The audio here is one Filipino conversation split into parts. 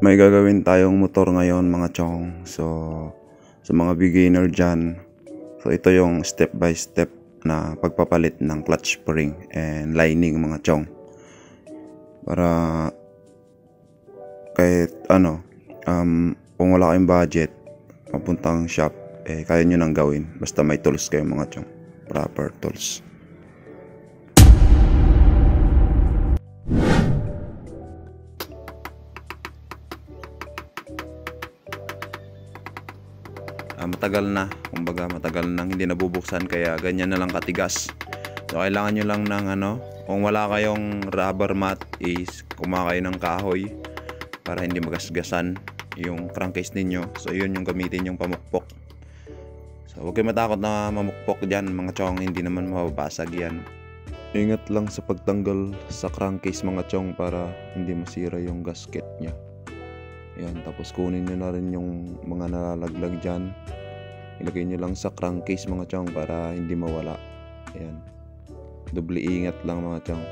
May gagawin tayong motor ngayon mga chong. So sa mga beginner dyan, so ito yung step by step na pagpapalit ng clutch spring and lining mga chong. Para kahit ano, kung wala kayong budget papuntang shop, kaya nyo nang gawin basta may tools kayo mga chong, proper tools. Matagal na, kumbaga matagal nang hindi nabubuksan kaya ganyan na lang katigas. So kailangan nyo lang ng kung wala kayong rubber mat is kumakain ng kahoy para hindi magasgasan yung crankcase ninyo. So yun yung gamitin yung pamukpok. So huwag kayo matakot na mamukpok dyan mga chong, hindi naman mababasag yan. Ingat lang sa pagtanggal sa crankcase mga chong para hindi masira yung gasket nya. Ayan, tapos kunin nyo na rin yung mga nalalaglag dyan. Ilagay nyo lang sa crankcase mga chong para hindi mawala. Ayan, doble ingat lang mga chong.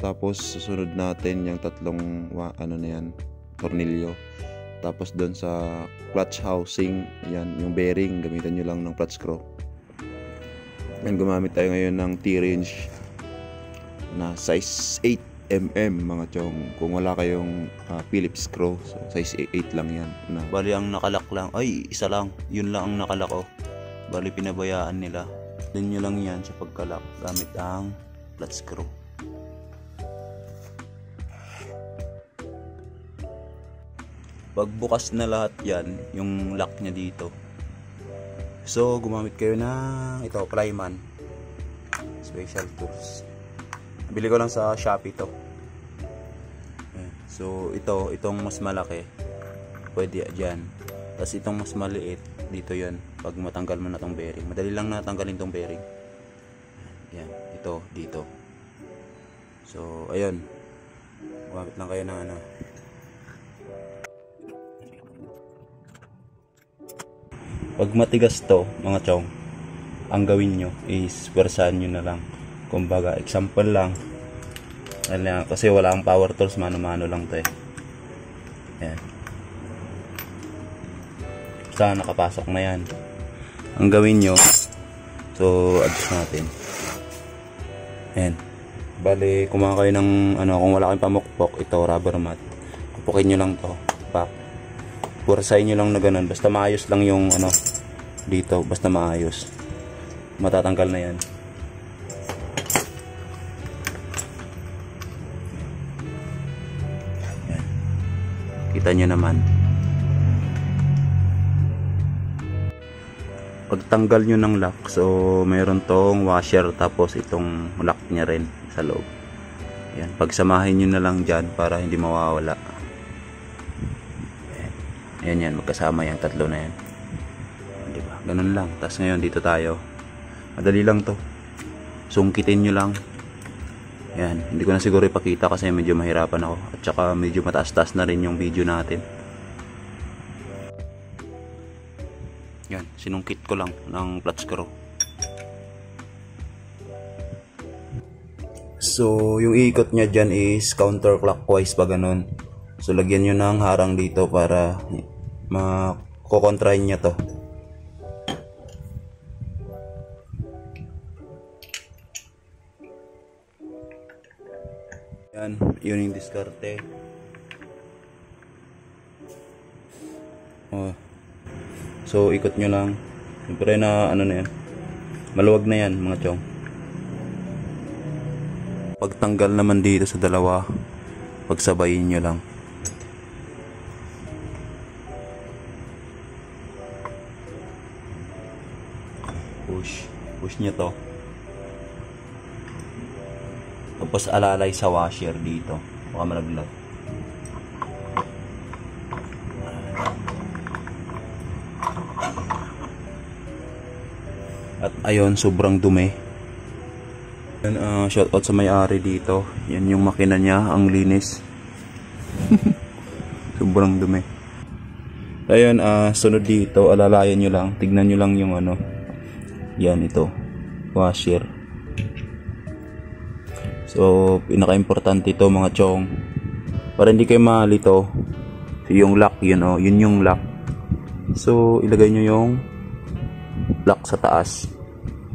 Tapos susunod natin yung tatlong tornilyo. Tapos doon sa clutch housing, ayan, yung bearing, gamitan nyo lang ng clutch screw. Ayan, gumamit tayo ngayon ng T-range na size 8mm mga chong. Kung wala kayong Phillips screw, so size 8 lang yan na. Bali ang nakalak lang, isa lang, yun lang ang nakalak Bali pinabayaan nila. Din nyo lang yan sa pagkalak gamit ang flat screw. Pagbukas na lahat yan, yung lock nya dito, so gumamit kayo ng ito, Plyman Special Tools. Bili ko lang sa Shopee to. So itong mas malaki pwede dyan, tapos itong mas maliit dito yon pag matanggal mo na tong bearing. Madali lang natanggalin tong bearing. Yan, ito dito. So ayun, gumamit lang kayo ng pag matigas to mga chong, ang gawin nyo is pwersahan nyo na lang. Kumbaga example lang, kasi wala ang power tools, mano-mano lang to Ayan, basta nakapasok na yan. Ang gawin nyo, so adjust natin. Ayan, bali kumuha kayo ng kung wala kayong pamukpok, ito rubber mat, pupukin nyo lang to, pak, pwersahin nyo lang na ganun, basta maayos lang yung dito, basta maayos, matatanggal na yan. Ayan, kita nyo naman. Pagtanggal nyo ng lock, so mayroon tong washer, tapos itong lock nya rin sa loob. Ayan, pagsamahin nyo na lang dyan para hindi mawawala. Ayan yan, magkasama yung tatlo na yan. Diba? Ganun lang. Tapos ngayon dito tayo. Madali lang to. Sungkitin nyo lang. Ayan, hindi ko na siguro ipakita kasi medyo mahirapan ako. At saka medyo mataas-taas na rin yung video natin. Yan, sinungkit ko lang ng clutch screw. So yung ikot nya dyan is counterclockwise pa ganun. So lagyan nyo ng harang dito para makokontrain nya to. Yan, yun yung diskarte. So ikot nyo lang. Siyempre na na yan, maluwag na yan mga chong. Pagtanggal naman dito sa dalawa, pagsabayin nyo lang. Push nyo to, tapos alalay sa washer dito, baka malaglag. At ayun, sobrang dumi. Shoutout sa may-ari dito. Yan yung makina niya, ang linis. Sobrang dumi. Ayun, sunod dito, alalayan nyo lang, tignan nyo lang yung yan, ito, washer. So pinaka-importante ito mga chong, para hindi kayo malito. So, yung lock, yun oh, yun yung lock. So, ilagay nyo yung lock sa taas.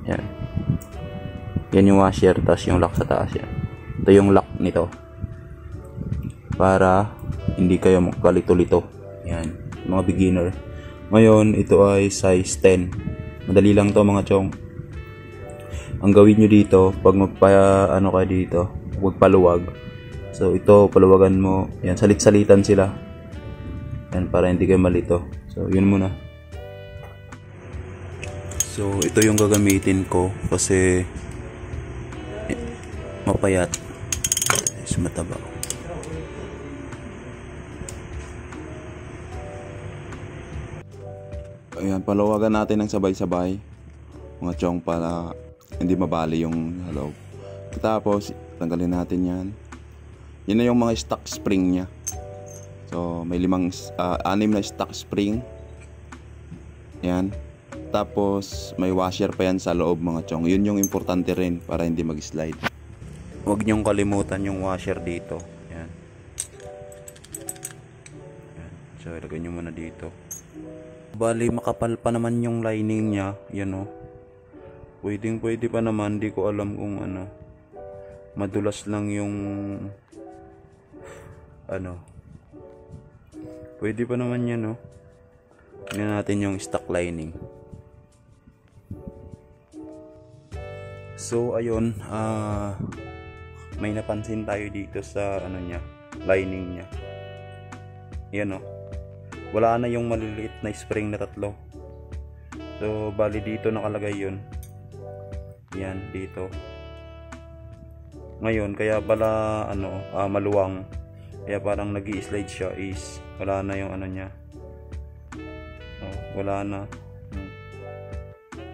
Yan. Yan yung washer, tapos yung lock sa taas. Yan. Ito yung lock nito. Para hindi kayo magkalito-lito. Yan. Mga beginner. Ngayon, ito ay size 10. Madali lang to mga chong. Ang gawin nyo dito, pag ano kayo dito, huwag paluwag. So, ito, paluwagan mo. Yan, salit-salitan sila. Yan, para hindi kayo malito. So, yun muna. So, ito yung gagamitin ko kasi mapayat. Mataba. Ayan, paluwagan natin ng sabay-sabay. Mga chong para hindi mabali yung loob. Tapos, tanggalin natin yan. Yan na yung mga stock spring niya. So, may 6 na stock spring. Yan. Tapos, may washer pa yan sa loob mga chong. Yun yung importante rin para hindi mag-slide. Huwag niyong kalimutan yung washer dito. Yan. Yan. So, ilagay niyo muna dito. Bali, makapal pa naman yung lining niya. Yan o. Pwede pa naman. Di ko alam kung ano. Madulas lang yung ano. Pwede pa naman yan o. Tingnan natin yung stock lining. So, ayun. May napansin tayo dito sa ano niya, lining niya. Yan o. Wala na yung maliliit na spring na 3. So, bali dito nakalagay yun. Yan, dito. Ngayon, kaya pala ano, maluwang. Kaya parang nag-i-slide siya is wala na yung ano niya. Wala na.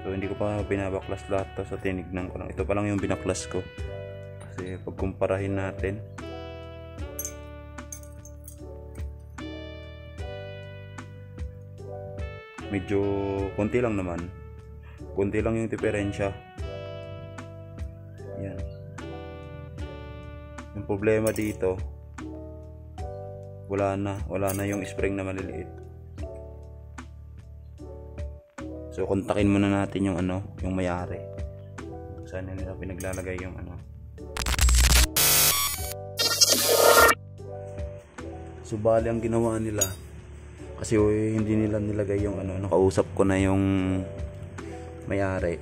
So, hindi ko pa binabaklas lahat to. So, tinignan ko lang. Ito pa lang yung binaklas ko. Kasi pagkumparahin natin. Medyo konti lang naman. Konti lang yung diferensya. Yan. Yung problema dito, wala na yung spring na maliliit. So, kontakin muna natin yung ano, yung may-ari. Saan nila pinaglalagay yung ano. So, bali ang ginawa nila, kasi hindi nila nilagay yung ano, nakausap ko na yung may-ari.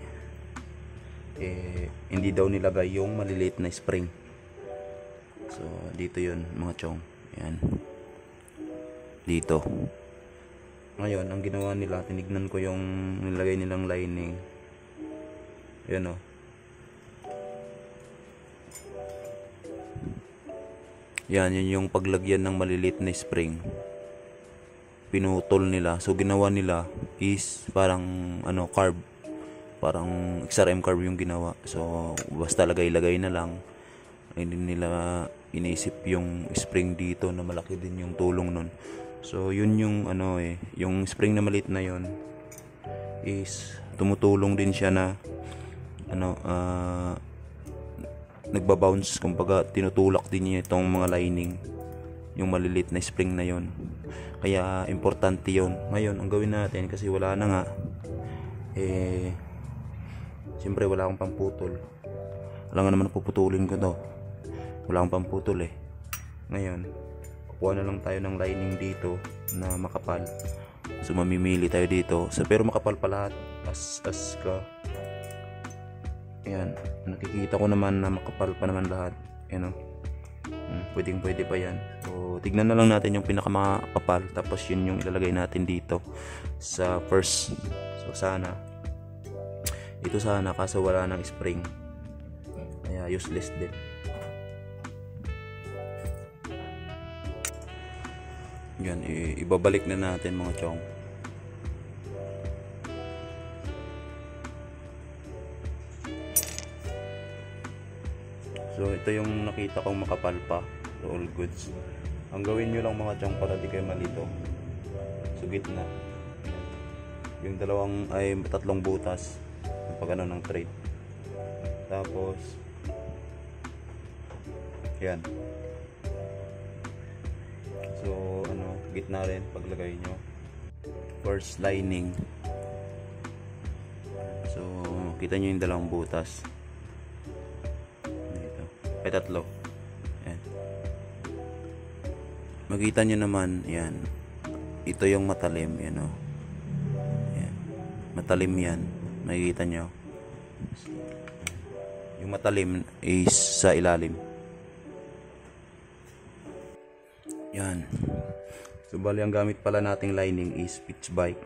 Hindi daw nilagay yung maliliit na spring. So, dito yun mga chong. Yan. Dito. Ngayon, ang ginawa nila, tinignan ko yung nilagay nilang lining. Yan o. Yan, yun yung paglagyan ng maliliit na spring. Pinutol nila. So, ginawa nila is parang ano, carb. Parang XRM carb yung ginawa. So, basta lagay-lagay na lang. Hindi nila inisip yung spring dito na malaki din yung tulong nun. So, yun yung ano yung spring na maliit na yun is tumutulong din siya na ano, nagbabounce, kumbaga tinutulak din niya itong mga lining, yung maliliit na spring na yun. Kaya importante yun. Ngayon, ang gawin natin, kasi wala na nga, siyempre wala akong pamputol. Wala nga naman puputulin ko to. Wala akong pamputol Ngayon, kuha na lang tayo ng lining dito na makapal. So, mamimili tayo dito. So, pero makapal pa lahat. As ka. Ayan. Nakikita ko naman na makapal pa naman lahat. Ayan o. Pwede pa yan. So, tignan na lang natin yung pinakamakapal. Tapos, yun yung ilalagay natin dito sa first. So, sana. Ito sana kaso wala ng spring. Kaya, useless din. Yan, ibabalik na natin mga chong. So, ito yung nakita kong makapal pa. So, all goods. Ang gawin nyo lang mga chong para di kayo malito. So, gitna. Yung tatlong butas. Yung pag ano ng thread. Tapos, yan. gitna rin paglagay nyo. First lining. So kita nyo yung dalawang butas dito. Ay, tatlo. Ayan. Makita nyo naman, yan, ito yung matalim, yan o. Yan. Matalim yan, makikita nyo. Yung matalim is sa ilalim. Yan. So bali ang gamit pala nating lining is pitch bike.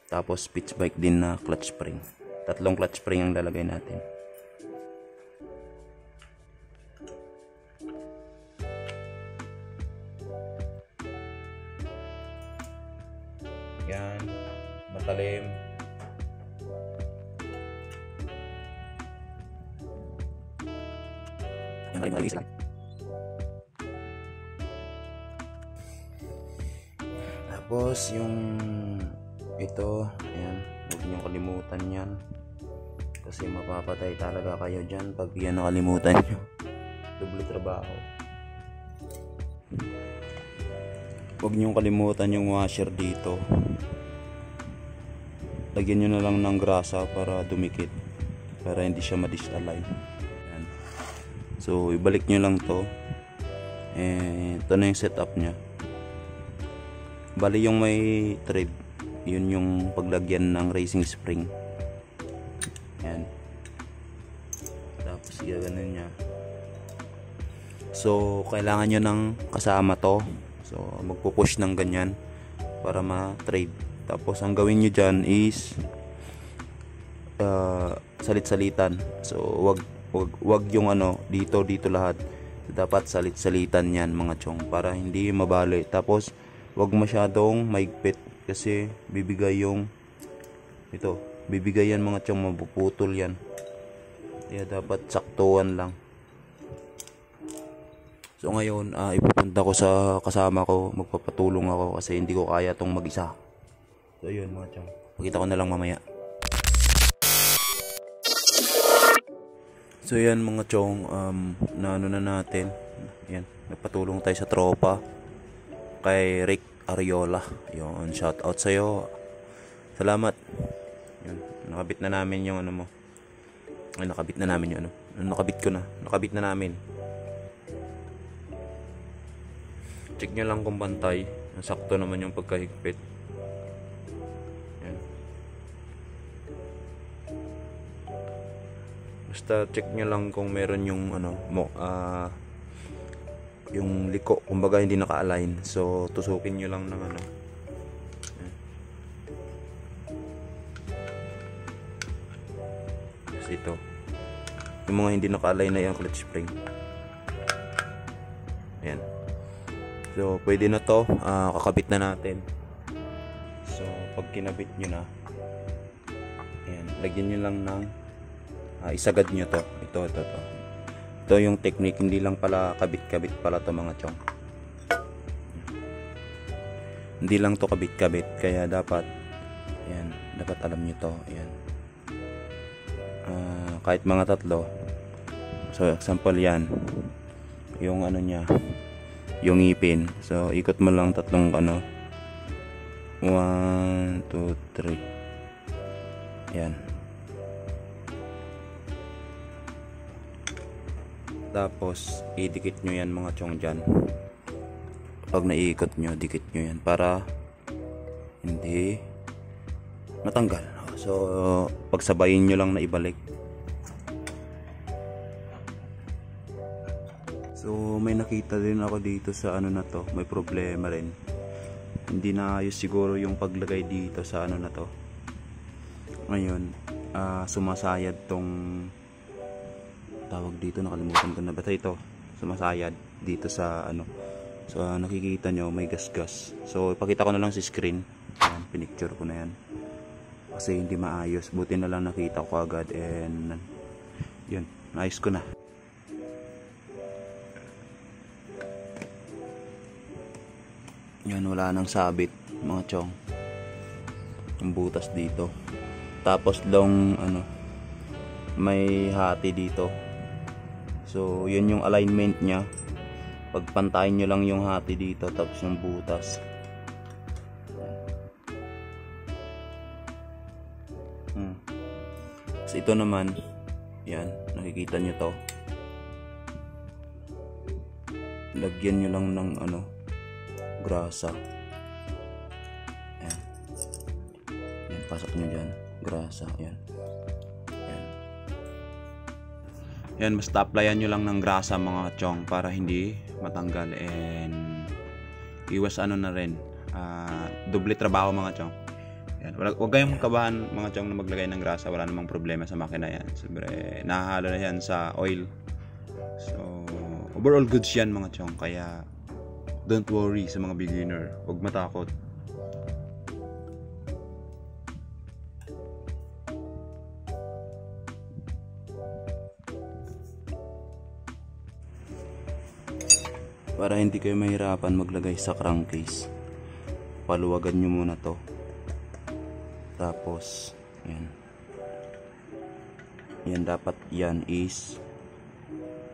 Tapos pitch bike din na clutch spring. Tatlong clutch spring ang lalagay natin. Yan, matalim. Yan, matalim lang. Tapos yung ito, ayan, huwag niyong kalimutan yan. Kasi mapapatay talaga kayo dyan pag yan nakalimutan nyo. Doble trabaho. Huwag niyong kalimutan yung washer dito. Lagyan nyo na lang ng grasa para dumikit, para hindi siya ma-disalign. Ayan. So ibalik nyo lang to. Ito na yung setup nya. Bali yung may thread, yun yung paglagyan ng racing spring. Yan. Tapos gaganon nya. So kailangan nyo ng kasama to. So magpupush ng ganyan para ma-thread. Tapos ang gawin nyo dyan is salit-salitan. So wag yung ano dito lahat. Dapat salit-salitan yan mga chong para hindi mabali. Tapos wag masyadong maigpit kasi bibigay yung bibigay yan mga chong, mapuputol yan. Kaya dapat saktuhan lang. So ngayon ipupunta ko sa kasama ko, magpapatulong ako kasi hindi ko kaya tong mag-isa. So yun mga chong, pakita ko na lang mamaya. So yan mga chong, na ano na natin. Yan, nagpatulong tayo sa tropa kay Rick Ariola. Yun, shout out sa'yo. Salamat. Yun, nakabit na namin yung ano mo. Ay, nakabit na namin yung ano. Nakabit ko na. Nakabit na namin. Check nyo lang kung bantay. Sakto naman yung pagkahigpit. Yan. Basta check nyo lang kung meron yung ano yung liko, kumbaga hindi naka-align. So tusukin nyo lang ng ano. Kasi ito yung mga hindi naka-align na yung clutch spring. Ayan. So pwede na to, kakabit na natin. So pag kinabit nyo na, ayan, lagyan nyo lang ng isagad nyo to. Ito yung technique, hindi lang pala kabit-kabit pala to mga chong. Hindi lang to kabit-kabit, kaya dapat ayan, dapat alam nyo to. Ayan. Kahit mga tatlo. So example yan, yung ano nya, yung ngipin. So ikot mo lang tatlong ano, 1, 2, 3. Ayan. Tapos idikit nyo yan mga chong dyan. Pag naiikot nyo, dikit nyo yan para hindi matanggal. So pagsabayin nyo lang na ibalik. So may nakita din ako dito sa ano na to, may problema rin. Hindi na ayos siguro yung paglagay dito sa ano na to. Ngayon sumasayad tong tawag dito, nakalimutan ko na. Basta ito, sumasayad dito sa ano. So nakikita nyo may gasgas. So ipakita ko na lang si screen. Ayan, pinicture ko na yan kasi hindi maayos. Buti na lang nakita ko agad and yun, naayos ko na. Yan, wala nang sabit mga chong. Yung butas dito. Tapos long ano, may hati dito. So yun yung alignment nya. Pagpantayin nyo lang yung hati dito, tapos yung butas. So ito naman, yan, nakikita nyo to. Lagyan nyo lang ng grasa. Yan. Yan, pasok nyo dyan. Grasa, yan. Yan. Yan, basta applyan nyo lang ng grasa mga chong para hindi matanggal, and iwas na rin, doble trabaho mga chong. Yan, huwag kayong magkabahan mga chong na maglagay ng grasa, wala namang problema sa makina yan. Siyempre, nahahalo na yan sa oil. So, overall goods yan mga chong, kaya don't worry sa mga beginner, huwag matakot. Para hindi kayo mahirapan maglagay sa crankcase, paluwagan nyo muna to. Tapos yan dapat yan is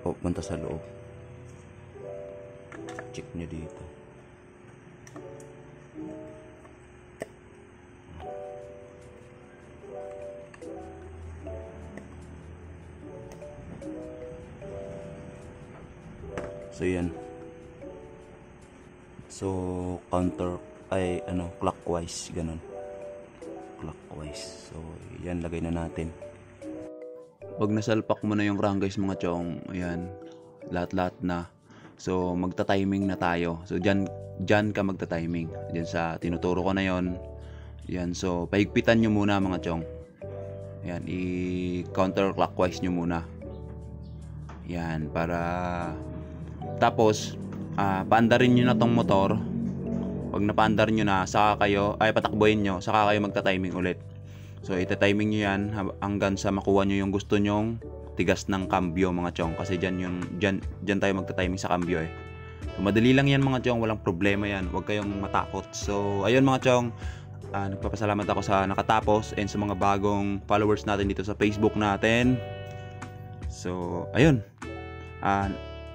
punta sa loob. Check nyo dito. So yan. So clockwise, ganun. Clockwise. So yan, lagay na natin. Pag nasalpak mo na yung crankcase mga chong, ayan, lahat-lahat na. So magta-timing na tayo. So dyan ka magta-timing. Dyan sa tinuturo ko na yon. Yan, so paigpitan nyo muna mga chong. Yan, i-counterclockwise nyo muna. Yan, para tapos paandarin nyo na tong motor. Pag napaandar nyo na, patakbuhin nyo, saka kayo magta-timing ulit. So ita-timing nyo yan hanggang sa makuha nyo yung gusto nyong tigas ng cambio mga chong, kasi dyan tayo magta-timing sa cambio eh. So madali lang yan mga chong, walang problema yan, huwag kayong matakot. So ayun mga chong, nagpapasalamat ako sa nakatapos and sa mga bagong followers natin dito sa Facebook natin. So ayun,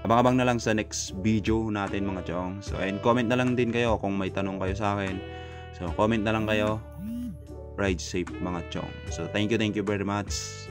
abang-abang na lang sa next video natin mga chong. So ayun, comment na lang din kayo kung may tanong kayo sa akin. So comment na lang kayo. Ride safe mga chong. So thank you very much.